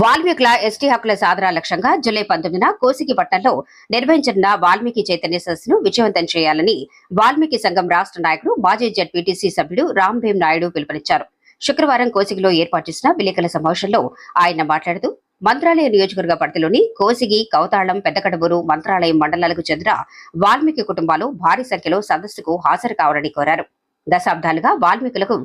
వాల్మీకుల ST హక్కుల సాధన లక్ష్యంగా July 19న Kosigi పట్టణంలో నిర్వహించిన వాల్మీకి చైతన్య సదస్సును విజయవంతం చేయాలని వాల్మీకి సంఘం రాష్ట్ర నాయకుడు మాజీ జెడ్పీటీసీ సభ్యుడు రాంభీం నాయుడు పిలుపునిచ్చారు. శుక్రవారం కోసిగిలో ఏర్పాటు చేసిన విలేకరుల సమావేశంలో ఆయన మాట్లాడుతూ మంత్రాలయ నియోజకవర్గ పరిధిలోని కోసిగి, కౌతాళం, పెద్దకడబూరు, మంత్రాలయం మండలాలకు చెందిన వాల్మీకి కుటుంబాలు భారీ సంఖ్యలో సదస్సుకు హాజరు కావాలని కోరారు. దశాబ్దాలుగా వాల్మీకులకు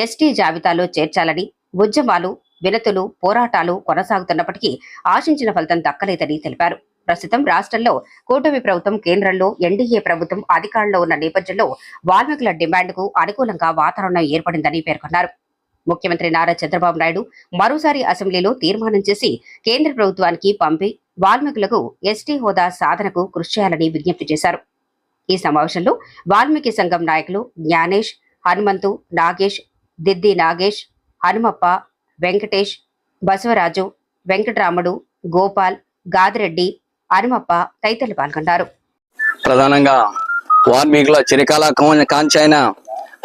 ఎస్టీ జాబితాలో చేర్చాలని ఉద్యమాలు, వినతులు, పోరాటాలు కొనసాగుతున్నప్పటికీ ఆశించిన ఫలితం దక్కలేదని తెలిపారు. ప్రస్తుతం రాష్ట్రంలో కూటమి ప్రభుత్వం, కేంద్రంలో ఎన్డీఏ ప్రభుత్వం అధికారంలో ఉన్న నేపథ్యంలో వాల్మీకుల డిమాండ్కు అనుకూలంగా వాతావరణం ఏర్పడిందని పేర్కొన్నారు. ముఖ్యమంత్రి నారా చంద్రబాబు నాయుడు మరోసారి అసెంబ్లీలో తీర్మానం చేసి కేంద్ర ప్రభుత్వానికి పంపి వాల్మీకులకు ఎస్టీ హోదా సాధనకు కృషి చేయాలని విజ్ఞప్తి చేశారు. ఈ సమావేశంలో వాల్మీకి సంఘం నాయకులు జ్ఞానేష్, హనుమంతు, నాగేష్, దిద్ది నాగేష్, హనుమప్ప, వెంకటేష్, బసవరాజు, వెంకటరాముడు, గోపాల్, గాదిరెడ్డి, హనుమప్ప తదితరులు పాల్గొన్నారు. ప్రధానంగా వాల్మీకుల చిరకాల కాంచైన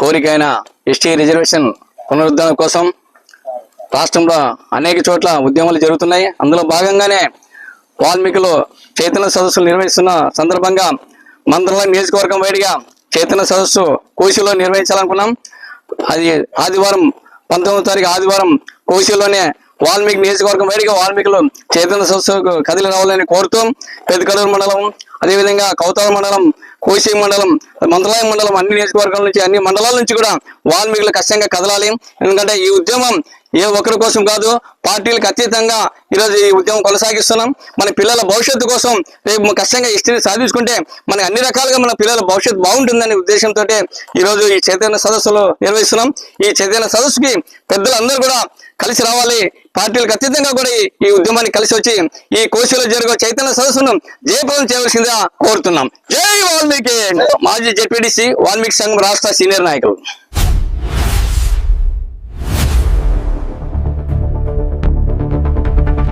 కోరికైన ఎస్టీ రిజర్వేషన్ పునరుద్ధరణ కోసం రాష్ట్రంలో అనేక చోట్ల ఉద్యమాలు జరుగుతున్నాయి. అందులో భాగంగానే వాల్మీకులు చైతన్య సదస్సులు నిర్వహిస్తున్న సందర్భంగా మంత్రాలయం నియోజకవర్గం వైడిగా చైతన్య సదస్సు కోసిలో నిర్వహించాలనుకున్నాం. అది ఆదివారం 19వ తారీఖు ఆదివారం కోసిలోనే వాల్మీకి నియోజకవర్గం వైడిగా వాల్మీకులు చైతన్య సదస్సుకు కదిలి రావాలని కోరుతూ పెద్దకడూరు మండలం, అదేవిధంగా కౌతాల మండలం, కోసి మండలం, మంత్రాలయం మండలం అన్ని నియోజకవర్గాల నుంచి అన్ని మండలాల నుంచి కూడా వాల్మీకులు కష్టంగా కదలాలి. ఎందుకంటే ఈ ఉద్యమం ఏ ఒక్కరి కోసం కాదు, పార్టీలకు అతీతంగా ఈరోజు ఈ ఉద్యమం కొనసాగిస్తున్నాం. మన పిల్లల భవిష్యత్తు కోసం రేపు కష్టంగా ఎస్టీని సాధించుకుంటే మనకి అన్ని రకాలుగా మన పిల్లల భవిష్యత్తు బాగుంటుందనే ఉద్దేశంతో ఈరోజు ఈ చైతన్య సదస్సులు నిర్వహిస్తున్నాం. ఈ చైతన్య సదస్సుకి పెద్దలందరూ కూడా కలిసి రావాలి. పార్టీలకు అతీతంగా కూడా ఈ ఉద్యమాన్ని కలిసి వచ్చి ఈ కోశలో జరిగే చైతన్య సదస్సును జయప్రదం చేయవలసిందిగా కోరుతున్నాం. జై వాల్మీకి. మాజీ జెడ్పీటీసీ, వాల్మీకి సంఘం రాష్ట్ర సీనియర్ నాయకులు.